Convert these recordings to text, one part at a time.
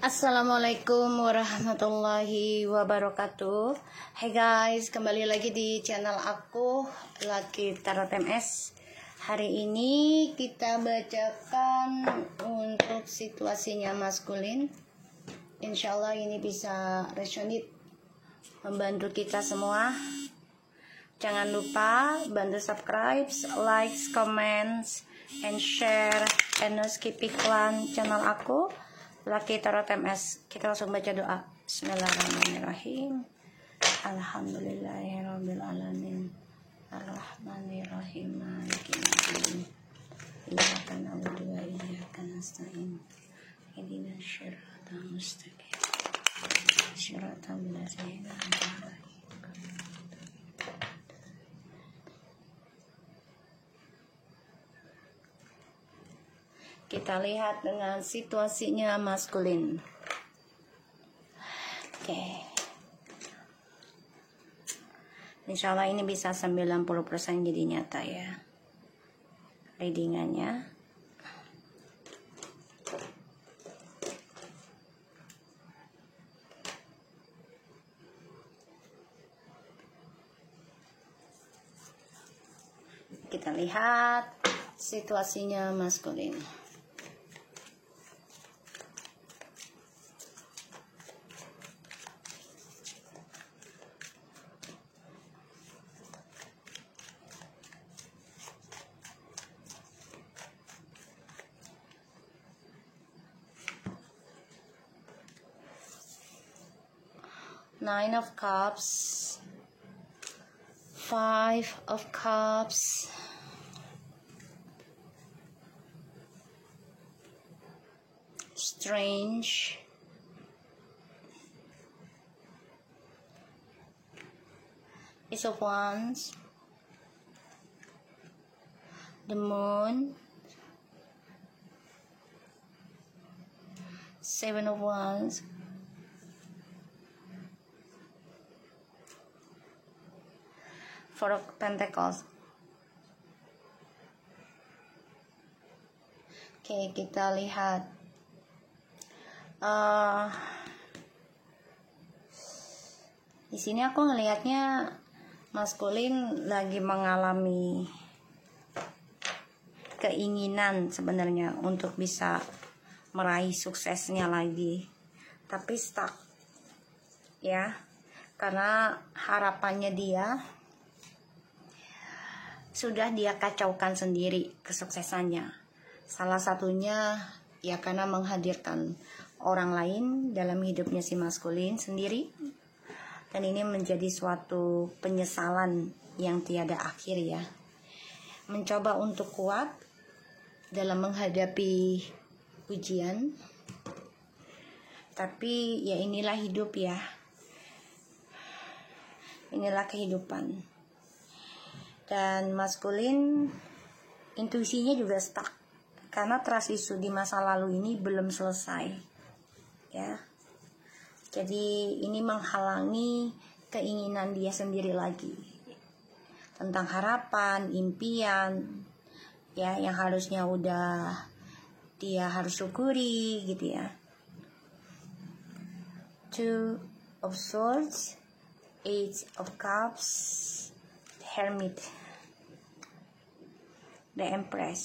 Assalamualaikum warahmatullahi wabarakatuh. Hai guys, kembali lagi di channel aku Lucky Tarot MS. Hari ini kita bacakan untuk situasinya maskulin. Insyaallah ini bisa resonate, membantu kita semua. Jangan lupa bantu subscribe, like, comments, and share, and no skip iklan channel aku Lucky Tarot MS. Kita langsung baca doa. Bismillahirrahmanirrahim. Alhamdulillahirabbil alamin. Arrahmanirrahim. Maliki yaumiddin. Iyyaka na'budu wa iyyaka nasta'in. Ihdinas siratal mustaqim. Siratal ladzina an'amta alaihim. Kita lihat dengan situasinya maskulin. Oke. Insyaallah ini bisa 90% jadi nyata ya. Readingannya. Kita lihat situasinya maskulin. Nine of Cups, Five of Cups, Strange, Ace of Wands, the Moon, Seven of Wands, Four of Pentacles. Oke, kita lihat. Di sini aku ngelihatnya maskulin lagi mengalami keinginan sebenarnya untuk bisa meraih suksesnya lagi, tapi stuck ya, karena harapannya dia sudah dia kacaukan sendiri kesuksesannya. Salah satunya ya karena menghadirkan orang lain dalam hidupnya si maskulin sendiri. Dan ini menjadi suatu penyesalan yang tiada akhir ya. Mencoba untuk kuat dalam menghadapi ujian. Tapi ya inilah hidup ya. Inilah kehidupan. Dan maskulin intuisinya juga stuck karena trust issue di masa lalu ini belum selesai ya. Jadi ini menghalangi keinginan dia sendiri lagi tentang harapan, impian ya, yang harusnya udah dia harus syukuri gitu ya. Two of Swords, Eight of Cups, Hermit, the Empress.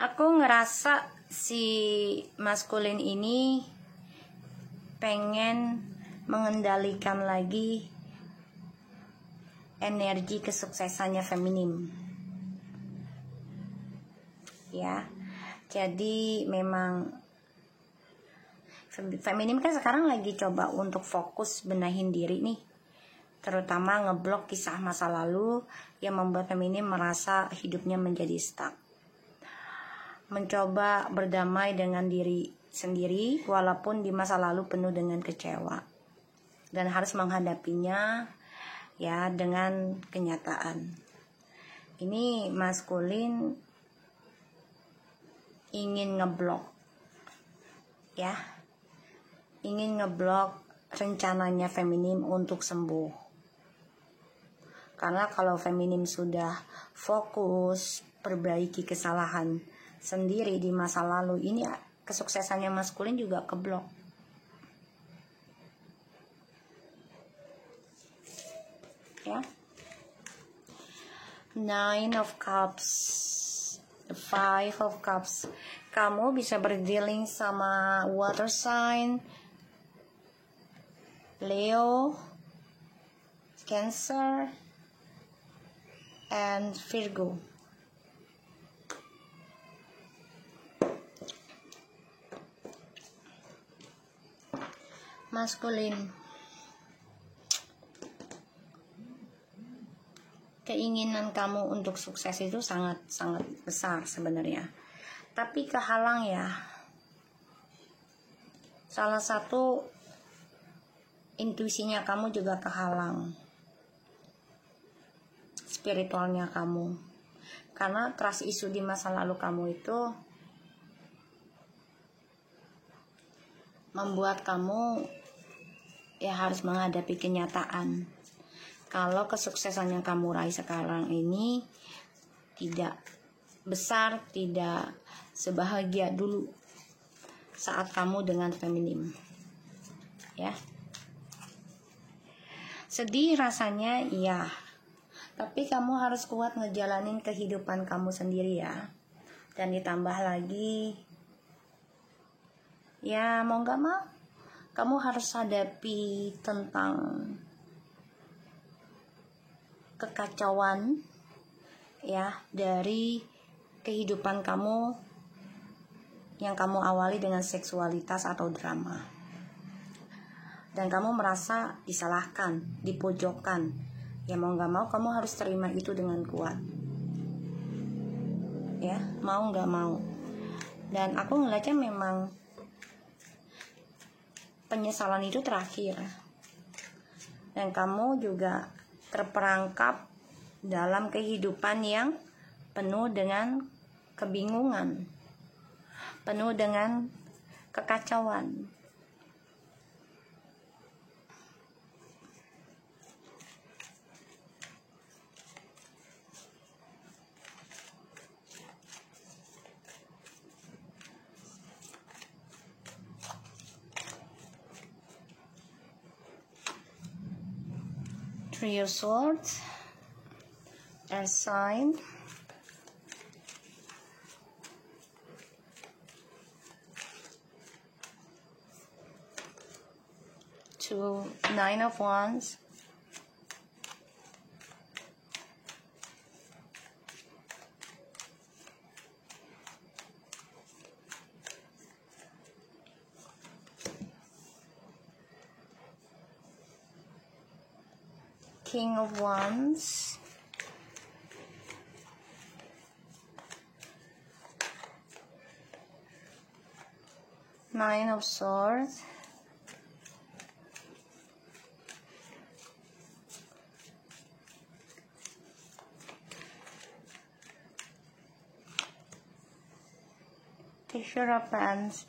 Aku ngerasa si maskulin ini pengen mengendalikan lagi energi kesuksesannya feminim. Ya. Jadi memang feminim kan sekarang lagi coba untuk fokus benahin diri nih, terutama ngeblok kisah masa lalu yang membuat feminim merasa hidupnya menjadi stuck. Mencoba berdamai dengan diri sendiri walaupun di masa lalu penuh dengan kecewa, dan harus menghadapinya ya dengan kenyataan. Ini maskulin ingin ngeblok ya, ingin ngeblok rencananya feminim untuk sembuh. Karena kalau feminim sudah fokus perbaiki kesalahan sendiri di masa lalu, ini kesuksesannya maskulin juga keblok. Ya. Nine of Cups, Five of Cups. Kamu bisa berdealing sama water sign, Leo, Cancer, and Virgo. Maskulin, keinginan kamu untuk sukses itu sangat besar sebenarnya, tapi kehalang ya. Salah satu intuisinya kamu juga kehalang, spiritualnya kamu, karena trust issue di masa lalu kamu itu membuat kamu ya harus menghadapi kenyataan kalau kesuksesan yang kamu raih sekarang ini tidak besar, tidak sebahagia dulu saat kamu dengan feminim. Ya. Sedih rasanya, iya. Tapi kamu harus kuat ngejalanin kehidupan kamu sendiri ya. Dan ditambah lagi, ya mau gak mau, kamu harus hadapi tentang kekacauan ya dari kehidupan kamu yang kamu awali dengan seksualitas atau drama, dan kamu merasa disalahkan, dipojokkan. Ya mau gak mau kamu harus terima itu dengan kuat ya, mau gak mau. Dan aku ngeliatnya memang penyesalan itu terakhir, dan kamu juga terperangkap dalam kehidupan yang penuh dengan kebingungan, penuh dengan kekacauan. Three of Swords, Air sign, Nine of Wands, King of Wands, Nine of Swords, Page of Wands,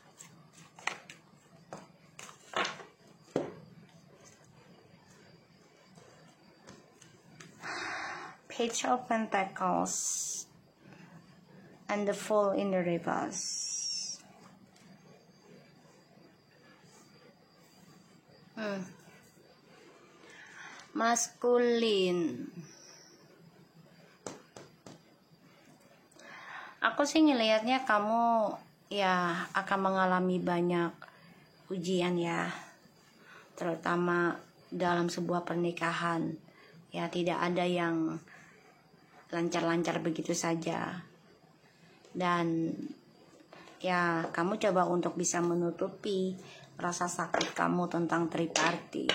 Page of Pentacles, and the Fool in the reverse. Maskulin, aku sih ngelihatnya kamu ya akan mengalami banyak ujian ya, terutama dalam sebuah pernikahan. Ya tidak ada yang lancar-lancar begitu saja, dan ya kamu coba untuk bisa menutupi rasa sakit kamu tentang triparty.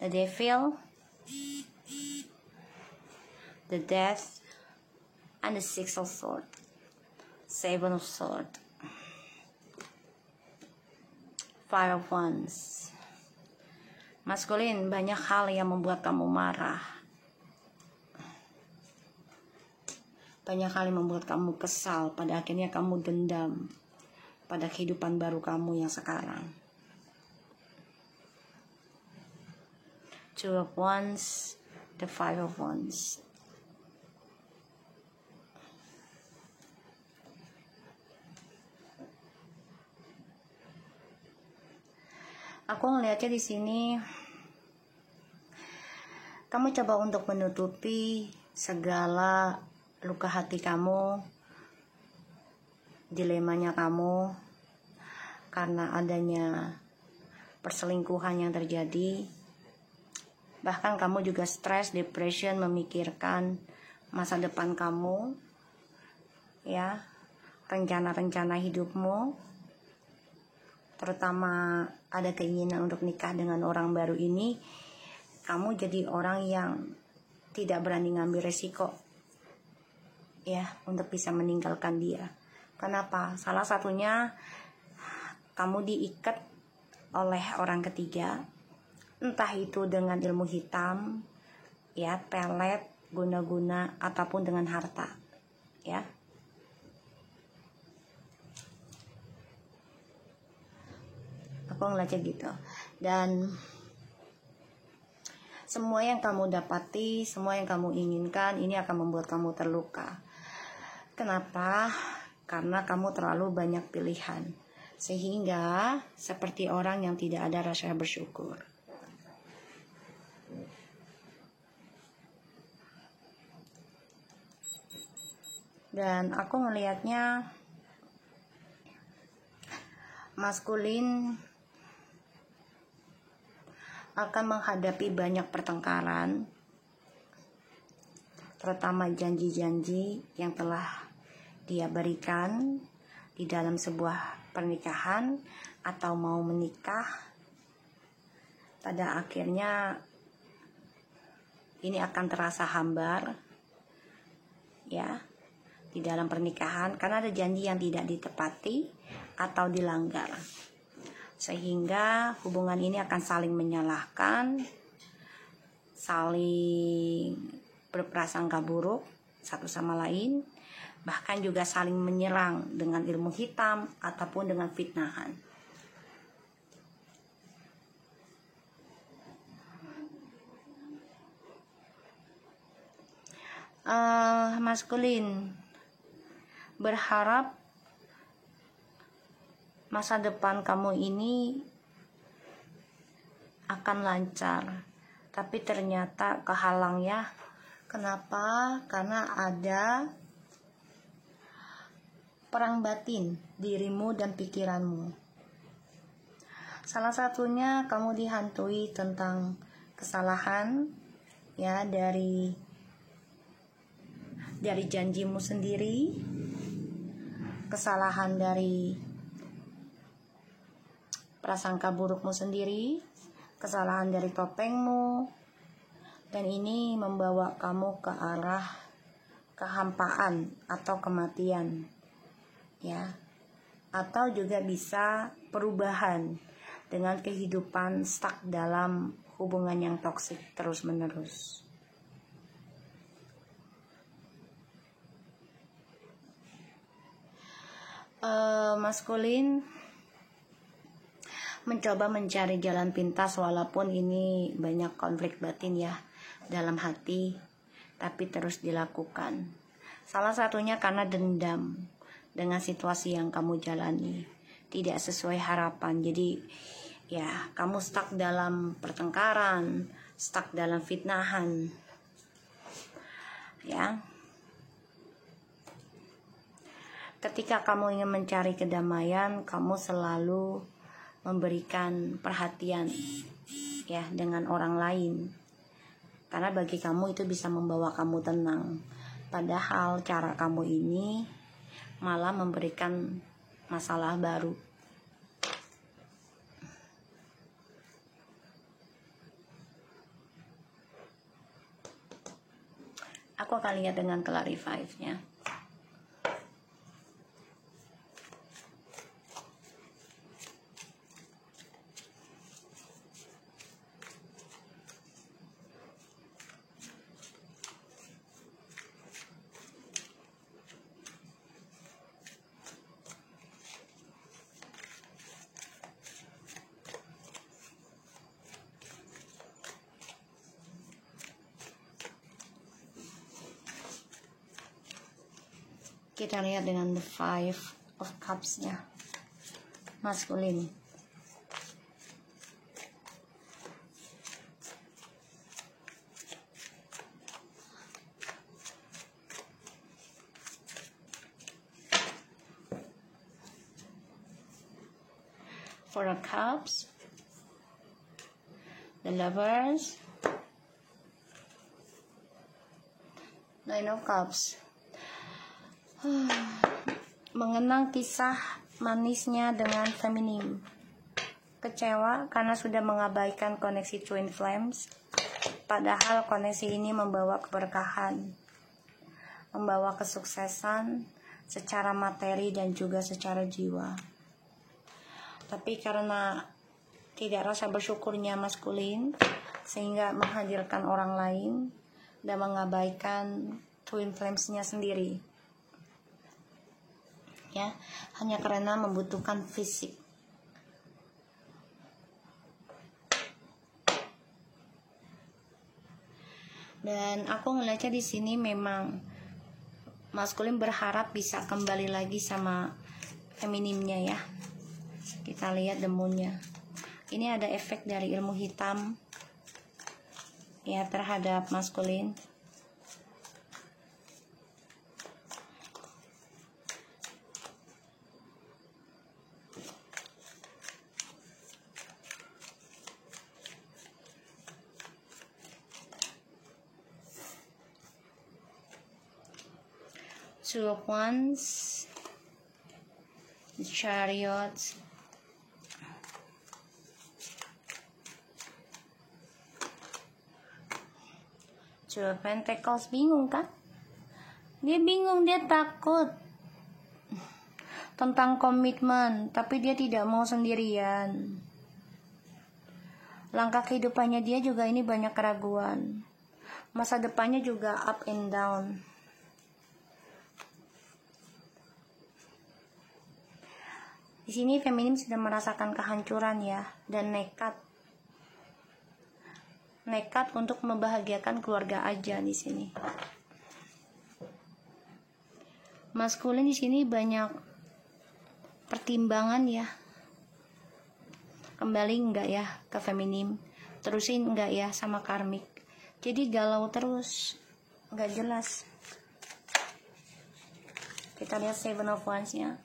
The Devil, the Death, and the Six of Swords, Seven of Swords, Five of Wands. Maskulin, banyak hal yang membuat kamu marah, banyak hal yang membuat kamu kesal. Pada akhirnya kamu dendam pada kehidupan baru kamu yang sekarang. Two of Wands, the Five of Wands. Aku ngelihatnya di sini kamu coba untuk menutupi segala luka hati kamu, dilemanya kamu karena adanya perselingkuhan yang terjadi. Bahkan kamu juga stres, depression, memikirkan masa depan kamu, ya, rencana-rencana hidupmu. Terutama ada keinginan untuk nikah dengan orang baru ini, kamu jadi orang yang tidak berani ngambil resiko, ya, untuk bisa meninggalkan dia. Kenapa? Salah satunya kamu diikat oleh orang ketiga, entah itu dengan ilmu hitam, ya, pelet, guna-guna, ataupun dengan harta, ya. Aku ngeliatnya gitu. Dan semua yang kamu dapati, semua yang kamu inginkan, ini akan membuat kamu terluka. Kenapa? Karena kamu terlalu banyak pilihan, sehingga seperti orang yang tidak ada rasa bersyukur. Dan aku ngelihatnya maskulin akan menghadapi banyak pertengkaran, terutama janji-janji yang telah dia berikan di dalam sebuah pernikahan atau mau menikah. Pada akhirnya ini akan terasa hambar, ya, di dalam pernikahan karena ada janji yang tidak ditepati atau dilanggar. Sehingga hubungan ini akan saling menyalahkan, saling berprasangka buruk satu sama lain, bahkan juga saling menyerang dengan ilmu hitam ataupun dengan fitnahan. Maskulin berharap masa depan kamu ini akan lancar, tapi ternyata kehalang, ya. Kenapa? Karena ada perang batin dirimu dan pikiranmu. Salah satunya kamu dihantui tentang kesalahan, ya, dari janjimu sendiri, kesalahan dari prasangka burukmu sendiri, kesalahan dari topengmu, dan ini membawa kamu ke arah kehampaan atau kematian, ya, atau juga bisa perubahan dengan kehidupan stuck dalam hubungan yang toksik terus menerus. Maskulin mencoba mencari jalan pintas walaupun ini banyak konflik batin, ya, dalam hati, tapi terus dilakukan. Salah satunya karena dendam dengan situasi yang kamu jalani, tidak sesuai harapan. Jadi, ya, kamu stuck dalam pertengkaran, stuck dalam fitnahan, ya. Ketika kamu ingin mencari kedamaian, kamu selalu memberikan perhatian, ya, dengan orang lain, karena bagi kamu itu bisa membawa kamu tenang. Padahal cara kamu ini malah memberikan masalah baru. Aku akan lihat dengan clarify-nya. Kita lihat dengan the Five of Cups-nya, maskulin. Four of Cups, the Lovers, Nine of Cups. Mengenang kisah manisnya dengan feminim. Kecewa karena sudah mengabaikan koneksi twin flames, padahal koneksi ini membawa keberkahan, membawa kesuksesan secara materi dan juga secara jiwa. Tapi karena tidak rasa bersyukurnya maskulin, sehingga menghadirkan orang lain dan mengabaikan twin flames-nya sendiri. Ya, hanya karena membutuhkan fisik. Dan aku ngeliatnya di sini memang maskulin berharap bisa kembali lagi sama feminimnya ya. Kita lihat the moon-nya. Ini ada efek dari ilmu hitam ya terhadap maskulin. Two of Wands, the Chariot, Two of Pentacles. Bingung kan? Dia bingung, dia takut tentang komitmen, tapi dia tidak mau sendirian. Langkah kehidupannya dia juga ini banyak keraguan. Masa depannya juga up and down. Di sini feminim sudah merasakan kehancuran ya, dan nekat untuk membahagiakan keluarga aja di sini. Maskulin di sini banyak pertimbangan ya. Kembali enggak ya ke feminim, terusin enggak ya sama karmik. Jadi galau terus, enggak jelas. Kita lihat Seven of Wands-nya.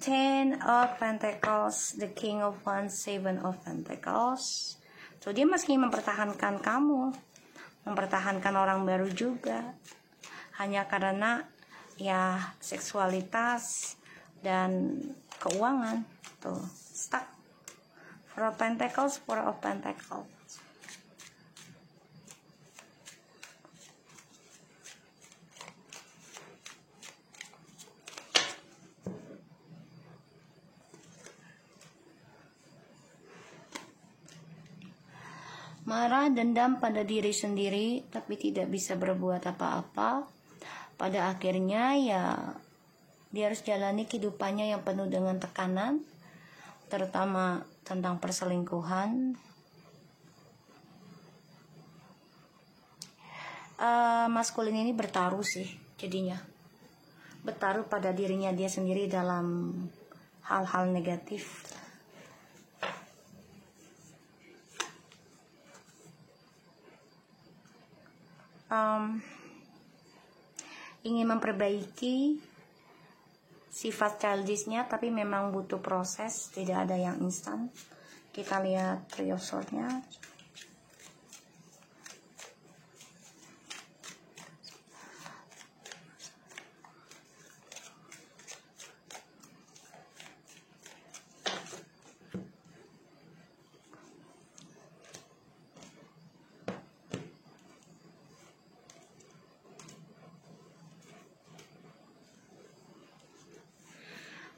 Ten of Pentacles, the King of Wands, Seven of Pentacles. So dia masih mempertahankan kamu, mempertahankan orang baru juga, hanya karena ya seksualitas dan keuangan tuh stuck. Four of Pentacles, Four of Pentacles. Marah, dendam pada diri sendiri, tapi tidak bisa berbuat apa-apa. Pada akhirnya ya dia harus jalani kehidupannya yang penuh dengan tekanan, terutama tentang perselingkuhan. Maskulin ini bertaruh sih jadinya. Bertaruh pada dirinya dia sendiri dalam hal-hal negatif. Ingin memperbaiki sifat childishnya, tapi memang butuh proses, tidak ada yang instan. Kita lihat Three of Swords-nya.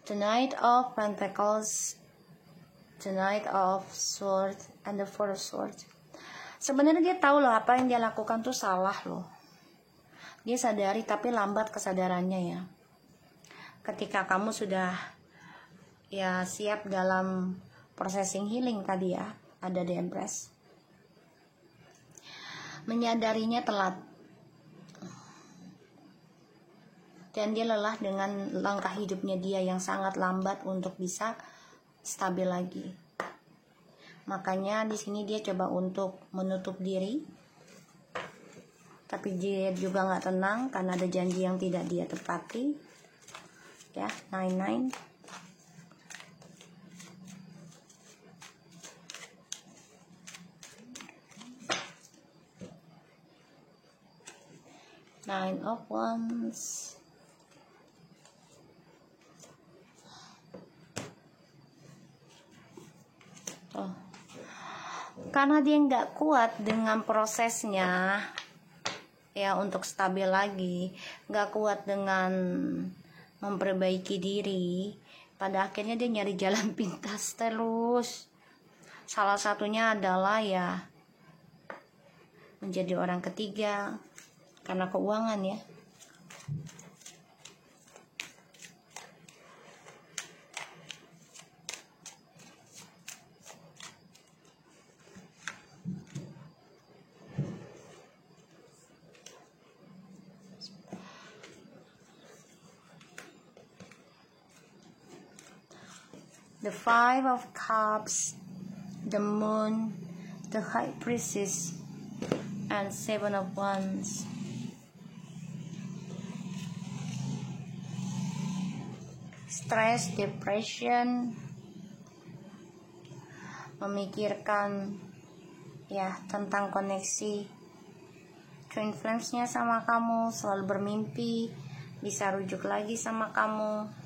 The Knight of Pentacles, the Knight of Swords, and the Four of Swords. Sebenarnya dia tahu loh apa yang dia lakukan tuh salah loh. Dia sadari tapi lambat kesadarannya ya. Ketika kamu sudah ya siap dalam processing healing tadi ya, ada the Empress. Menyadarinya telat. Dan dia lelah dengan langkah hidupnya dia yang sangat lambat untuk bisa stabil lagi. Makanya di sini dia coba untuk menutup diri. Tapi dia juga nggak tenang karena ada janji yang tidak dia tepati. Ya, 9. Nine of Wands. Karena dia nggak kuat dengan prosesnya ya untuk stabil lagi, nggak kuat dengan memperbaiki diri, pada akhirnya dia nyari jalan pintas terus. Salah satunya adalah ya menjadi orang ketiga karena keuangan ya. The Five of Cups, the Moon, the High Priestess, and Seven of Wands. Stress, depression, memikirkan ya tentang koneksi twin flames-nya sama kamu, selalu bermimpi bisa rujuk lagi sama kamu.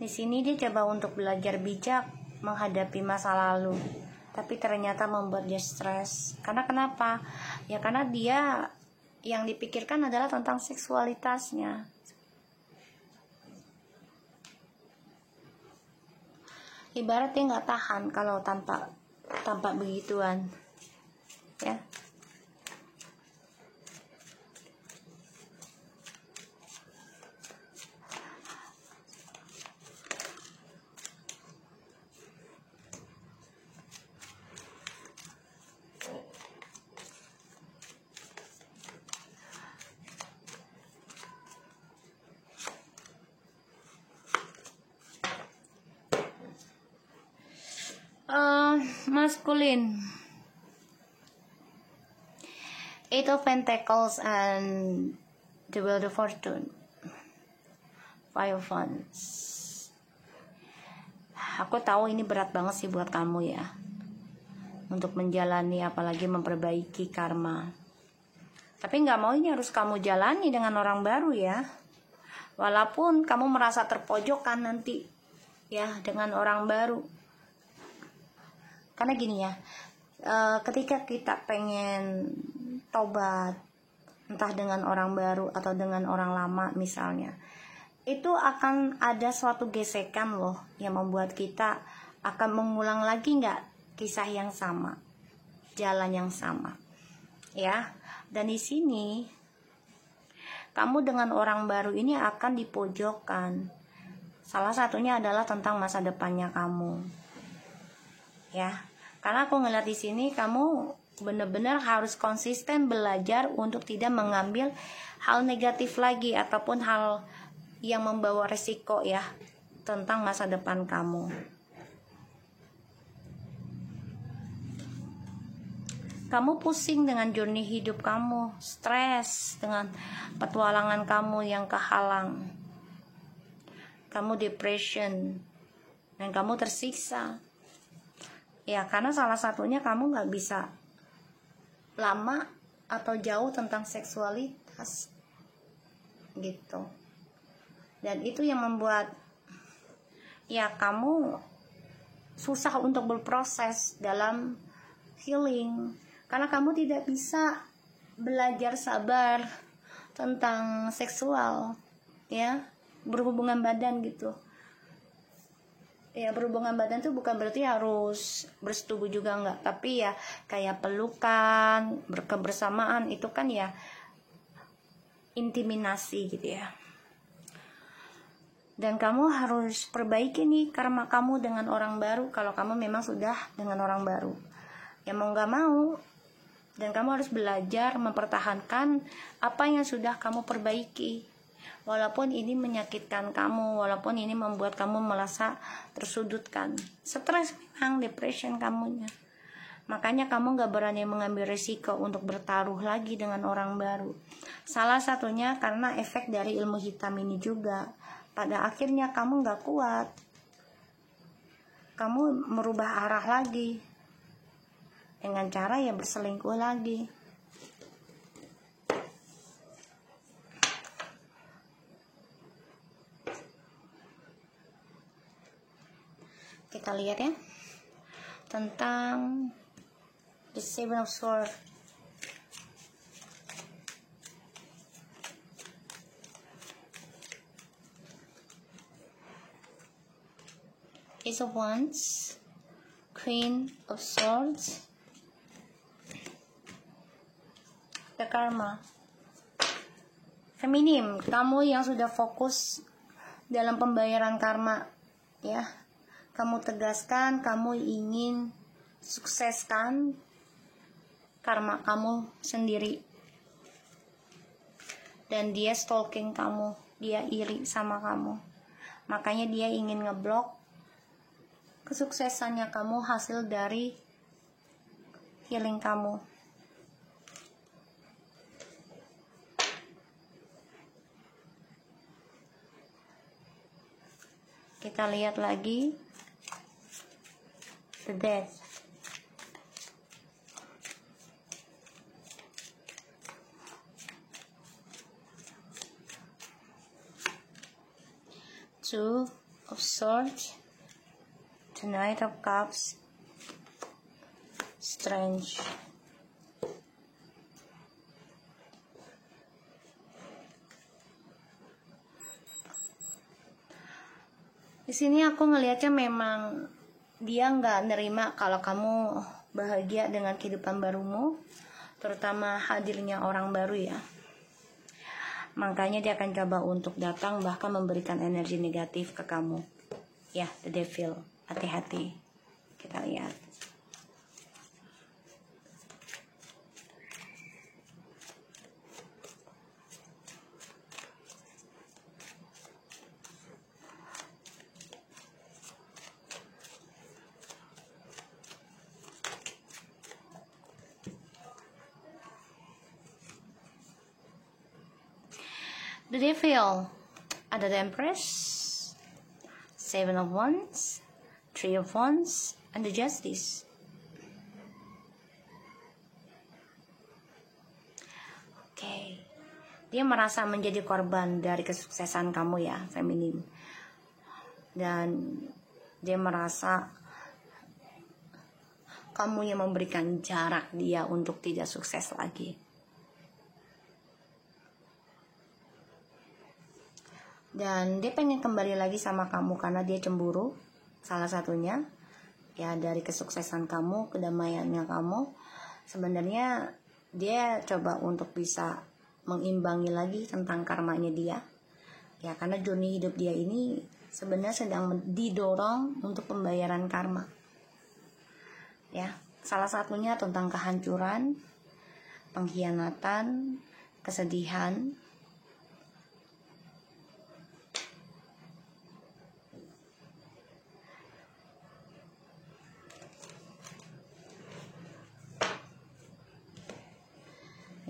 Di sini dia coba untuk belajar bijak menghadapi masa lalu, tapi ternyata membuat dia stres. Karena kenapa? Ya karena dia yang dipikirkan adalah tentang seksualitasnya. Ibarat dia nggak tahan kalau tanpa begituan, ya. Masculine, Eight of Pentacles and the Wheel of Fortune, Five of Wands. Aku tahu ini berat banget sih buat kamu ya, untuk menjalani apalagi memperbaiki karma. Tapi nggak mau ini harus kamu jalani dengan orang baru ya. Walaupun kamu merasa terpojokkan nanti ya dengan orang baru. Karena gini ya, ketika kita pengen tobat, entah dengan orang baru atau dengan orang lama misalnya, itu akan ada suatu gesekan loh yang membuat kita akan mengulang lagi nggak kisah yang sama, jalan yang sama, ya. Dan di sini kamu dengan orang baru ini akan dipojokkan. Salah satunya adalah tentang masa depannya kamu, ya. Karena aku ngeliat di sini kamu benar-benar harus konsisten belajar untuk tidak mengambil hal negatif lagi ataupun hal yang membawa resiko ya tentang masa depan kamu. Kamu pusing dengan journey hidup kamu, stres dengan petualangan kamu yang kehalang. Kamu depression dan kamu tersiksa. Ya karena salah satunya kamu gak bisa lama atau jauh tentang seksualitas gitu. Dan itu yang membuat ya kamu susah untuk berproses dalam healing. Karena kamu tidak bisa belajar sabar tentang seksual, ya, berhubungan badan gitu. Ya, berhubungan badan tuh bukan berarti harus bersetubuh juga enggak, tapi ya kayak pelukan, kebersamaan itu kan ya intiminasi gitu ya. Dan kamu harus perbaiki nih karma kamu dengan orang baru kalau kamu memang sudah dengan orang baru. Ya mau gak mau. Dan kamu harus belajar mempertahankan apa yang sudah kamu perbaiki. Walaupun ini menyakitkan kamu, walaupun ini membuat kamu merasa tersudutkan. Stres memang, depression kamunya. Makanya kamu gak berani mengambil risiko untuk bertaruh lagi dengan orang baru. Salah satunya karena efek dari ilmu hitam ini juga. Pada akhirnya kamu gak kuat. Kamu merubah arah lagi. Dengan cara ya berselingkuh lagi. Kita lihat ya. Tentang The Seven of Swords. Ace of Wands, Queen of Swords, the Karma. Feminim, kamu yang sudah fokus dalam pembayaran karma, ya. Kamu tegaskan, kamu ingin sukseskan karma kamu sendiri. Dan dia stalking kamu, dia iri sama kamu. Makanya dia ingin ngeblok kesuksesannya kamu hasil dari healing kamu. Kita lihat lagi the Death. Two of Swords, the Knight of Cups, Strange. Di sini aku ngelihatnya memang dia nggak nerima kalau kamu bahagia dengan kehidupan barumu, terutama hadirnya orang baru ya. Makanya dia akan coba untuk datang bahkan memberikan energi negatif ke kamu. Ya, the Devil. Hati-hati. Kita lihat. The Devil. Ada the Empress, Seven of Wands, Three of Wands, and the Justice. Oke. Dia merasa menjadi korban dari kesuksesan kamu ya, feminim. Dan dia merasa kamu yang memberikan jarak dia untuk tidak sukses lagi. Dan dia pengen kembali lagi sama kamu karena dia cemburu, salah satunya ya dari kesuksesan kamu, kedamaiannya kamu. Sebenarnya dia coba untuk bisa mengimbangi lagi tentang karmanya dia, ya, karena journey hidup dia ini sebenarnya sedang didorong untuk pembayaran karma, ya. Salah satunya tentang kehancuran, pengkhianatan, kesedihan.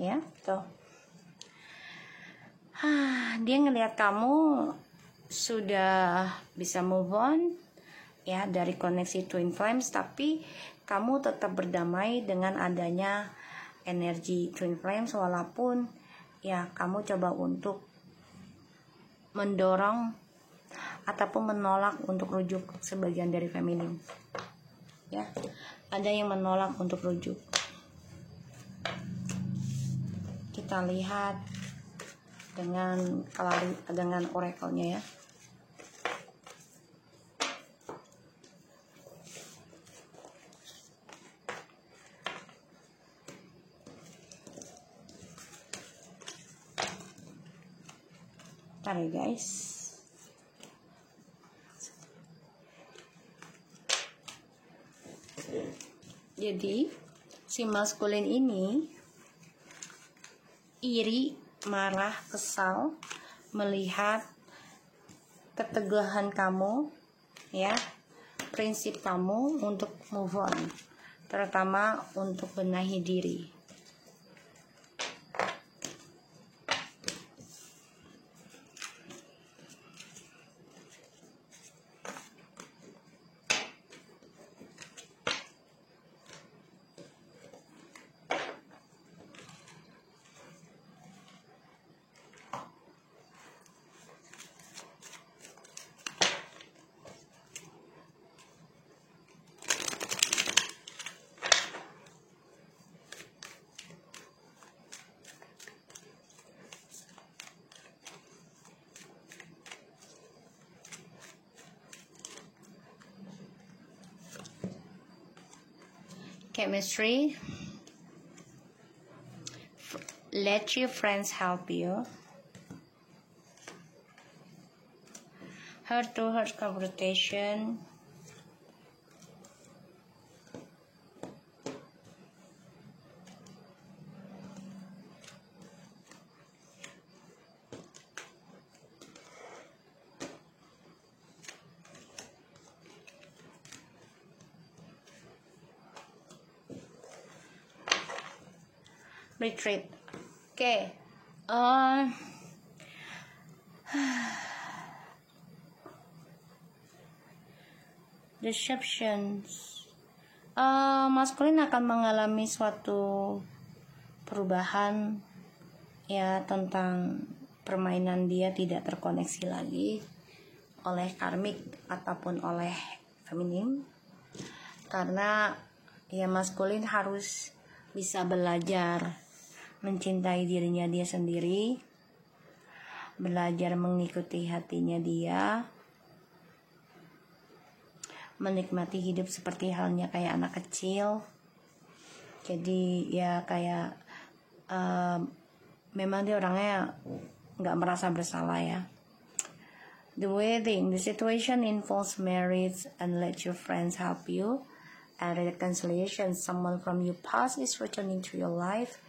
Ya, tuh. Dia ngelihat kamu sudah bisa move on ya dari koneksi twin flames, tapi kamu tetap berdamai dengan adanya energi twin flames, walaupun ya kamu coba untuk mendorong ataupun menolak untuk rujuk sebagian dari feminim. Ya, ada yang menolak untuk rujuk. Kita lihat dengan oracle-nya ya. Bentar ya guys. Jadi si maskulin ini iri, marah, kesal melihat keteguhan kamu ya, prinsip kamu untuk move on, terutama untuk benahi diri. Chemistry. Let your friends help you. Heart to heart conversation. Retreat. Okay. Deceptions. Maskulin akan mengalami suatu perubahan ya, tentang permainan dia tidak terkoneksi lagi oleh karmik ataupun oleh feminim, karena ya maskulin harus bisa belajar mencintai dirinya dia sendiri, belajar mengikuti hatinya dia, menikmati hidup seperti halnya kayak anak kecil. Jadi ya kayak memang dia orangnya nggak merasa bersalah ya. The wedding, the situation involves marriage and let your friends help you, and reconciliation, someone from your past is returning to your life.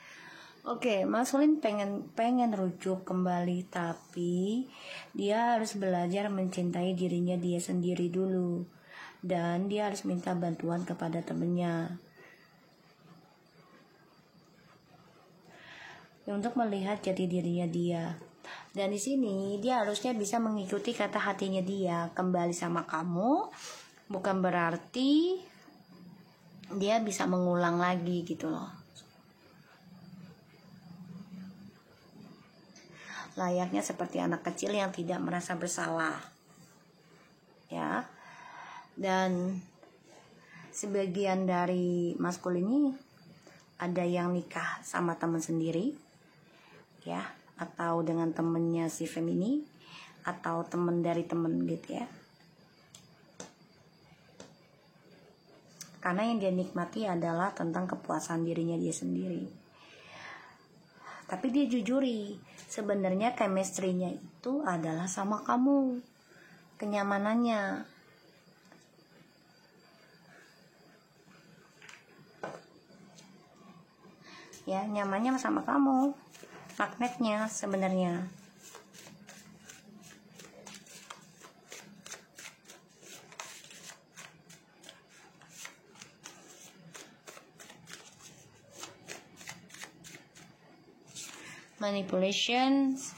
Oke, maskulin pengen rujuk kembali, tapi dia harus belajar mencintai dirinya dia sendiri dulu, dan dia harus minta bantuan kepada temennya untuk melihat jati dirinya dia. Dan di sini dia harusnya bisa mengikuti kata hatinya dia, kembali sama kamu, bukan berarti dia bisa mengulang lagi gitu loh. Layaknya seperti anak kecil yang tidak merasa bersalah ya. Dan sebagian dari maskul ini ada yang nikah sama teman sendiri ya, atau dengan temennya si femini, atau temen dari temen gitu ya. Karena yang dia nikmati adalah tentang kepuasan dirinya dia sendiri. Tapi dia jujuri, sebenarnya chemistry-nya itu adalah sama kamu, kenyamanannya. Ya, nyamannya sama kamu, magnetnya sebenarnya. Manipulations,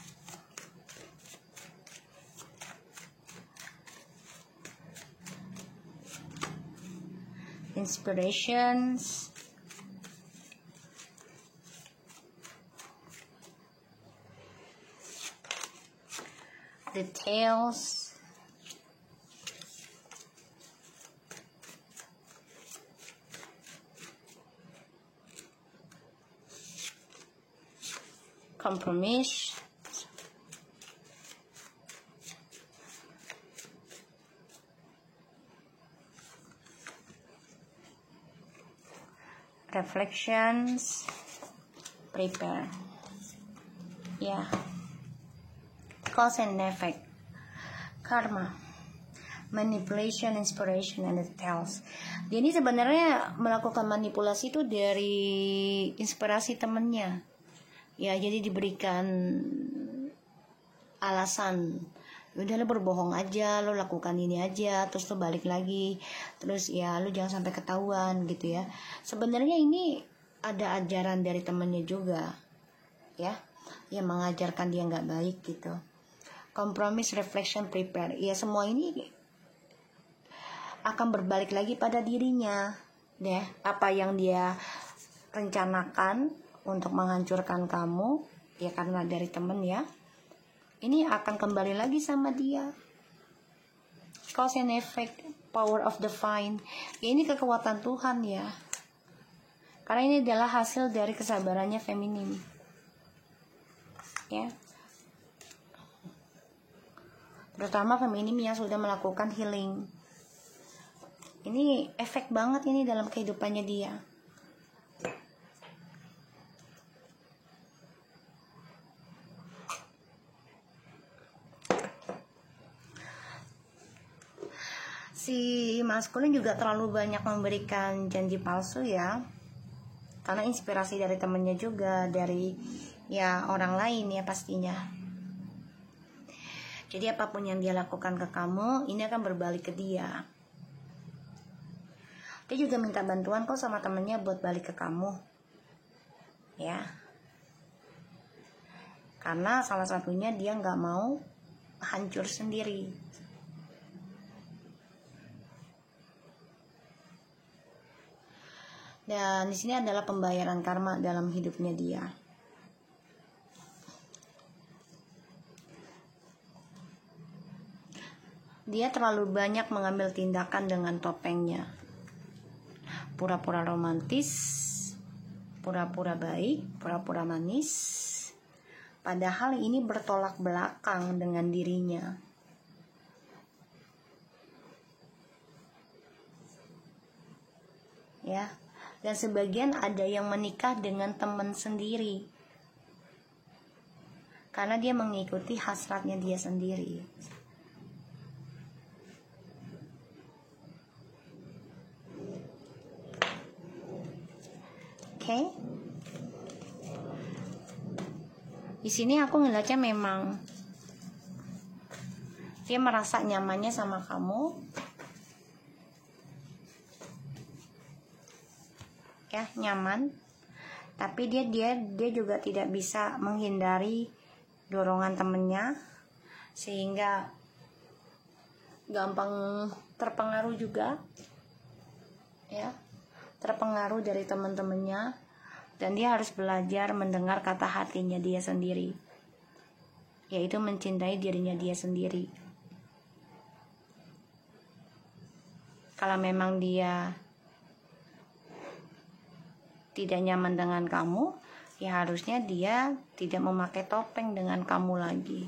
inspirations, details, compromise, reflections, prepare. Ya, cause and effect, karma, manipulation, inspiration, and details. Dia ini sebenarnya melakukan manipulasi itu dari inspirasi temennya. Ya, jadi diberikan alasan, udah lo berbohong aja, lo lakukan ini aja, terus lo balik lagi, terus ya lo jangan sampai ketahuan gitu ya. Sebenarnya ini ada ajaran dari temennya juga, ya, yang mengajarkan dia nggak baik gitu. Compromise, reflection, prepare. Ya, semua ini akan berbalik lagi pada dirinya, deh. Apa yang dia rencanakan untuk menghancurkan kamu, ya karena dari temen ya, ini akan kembali lagi sama dia. Cause and effect, power of divine. Ya, ini kekuatan Tuhan ya. Karena ini adalah hasil dari kesabarannya feminim. Ya. Terutama feminim yang sudah melakukan healing. Ini efek banget ini dalam kehidupannya dia. Si maskulin juga terlalu banyak memberikan janji palsu ya. Karena inspirasi dari temennya juga, dari ya orang lain ya pastinya. Jadi apapun yang dia lakukan ke kamu, ini akan berbalik ke dia. Dia juga minta bantuan kok sama temennya buat balik ke kamu. Ya. Karena salah satunya dia nggak mau hancur sendiri. Dan di sini adalah pembayaran karma dalam hidupnya dia. Dia terlalu banyak mengambil tindakan dengan topengnya. Pura-pura romantis, pura-pura baik, pura-pura manis. Padahal ini bertolak belakang dengan dirinya. Ya. Dan sebagian ada yang menikah dengan teman sendiri. Karena dia mengikuti hasratnya dia sendiri. Oke. Di sini aku ngeliatnya memang dia merasa nyamannya sama kamu. Ya, nyaman, tapi dia juga tidak bisa menghindari dorongan temennya, sehingga gampang terpengaruh juga ya, terpengaruh dari teman-temannya, dan dia harus belajar mendengar kata hatinya dia sendiri, yaitu mencintai dirinya dia sendiri. Kalau memang dia tidak nyaman dengan kamu, ya harusnya dia tidak memakai topeng dengan kamu lagi.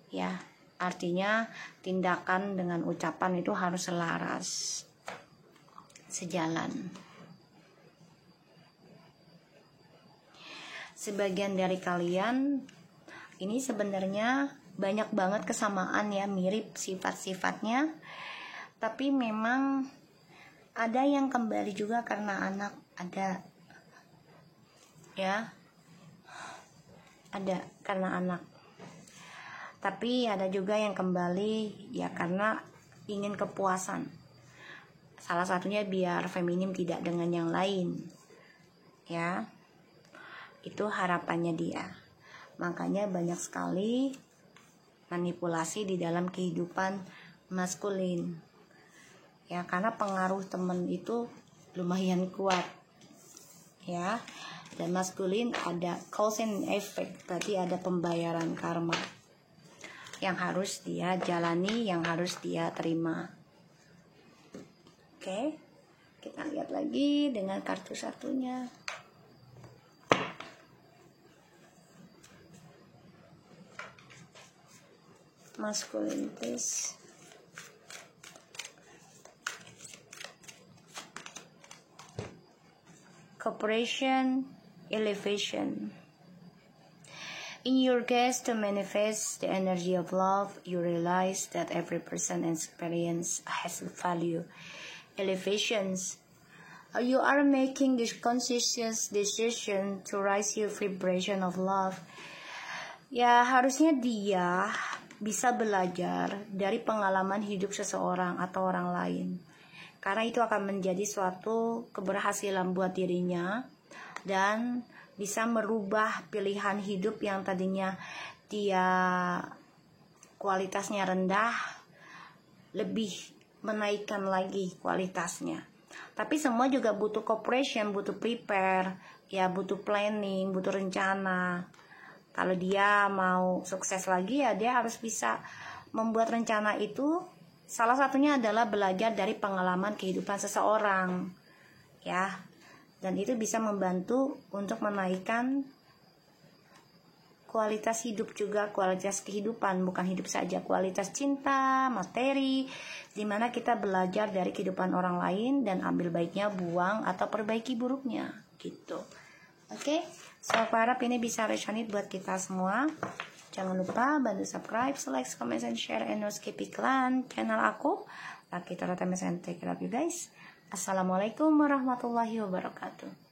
Ya, artinya tindakan dengan ucapan itu harus selaras, sejalan. Sebagian dari kalian ini sebenarnya banyak banget kesamaan ya, mirip sifat-sifatnya, tapi memang ada yang kembali juga karena anak, ada ya, ada karena anak. Tapi ada juga yang kembali ya karena ingin kepuasan. Salah satunya biar feminim tidak dengan yang lain. Ya. Itu harapannya dia. Makanya banyak sekali manipulasi di dalam kehidupan maskulin. Ya, karena pengaruh teman itu lumayan kuat. Ya. Dan maskulin ada cause and effect, berarti ada pembayaran karma yang harus dia jalani, yang harus dia terima. Oke. Kita lihat lagi dengan kartu satunya. Maskulinitas. cooperation, elevation. In your quest to manifest the energy of love, you realize that every person and experience has value. Elevations. You are making this conscious decision to raise your vibration of love. Ya, harusnya dia bisa belajar dari pengalaman hidup seseorang atau orang lain. Karena itu akan menjadi suatu keberhasilan buat dirinya dan bisa merubah pilihan hidup yang tadinya dia kualitasnya rendah, lebih menaikkan lagi kualitasnya. Tapi semua juga butuh cooperation, butuh prepare, ya butuh planning, butuh rencana. Kalau dia mau sukses lagi ya dia harus bisa membuat rencana itu. Salah satunya adalah belajar dari pengalaman kehidupan seseorang, ya. Dan itu bisa membantu untuk menaikkan kualitas hidup juga, kualitas kehidupan, bukan hidup saja, kualitas cinta, materi, dimana kita belajar dari kehidupan orang lain dan ambil baiknya, buang atau perbaiki buruknya, gitu. Oke, so aku harap ini bisa resonate buat kita semua. Jangan lupa bantu subscribe, like, comment, and share, and no skip iklan channel aku. Lucky Tarot TMS and take care of you guys. Assalamualaikum warahmatullahi wabarakatuh.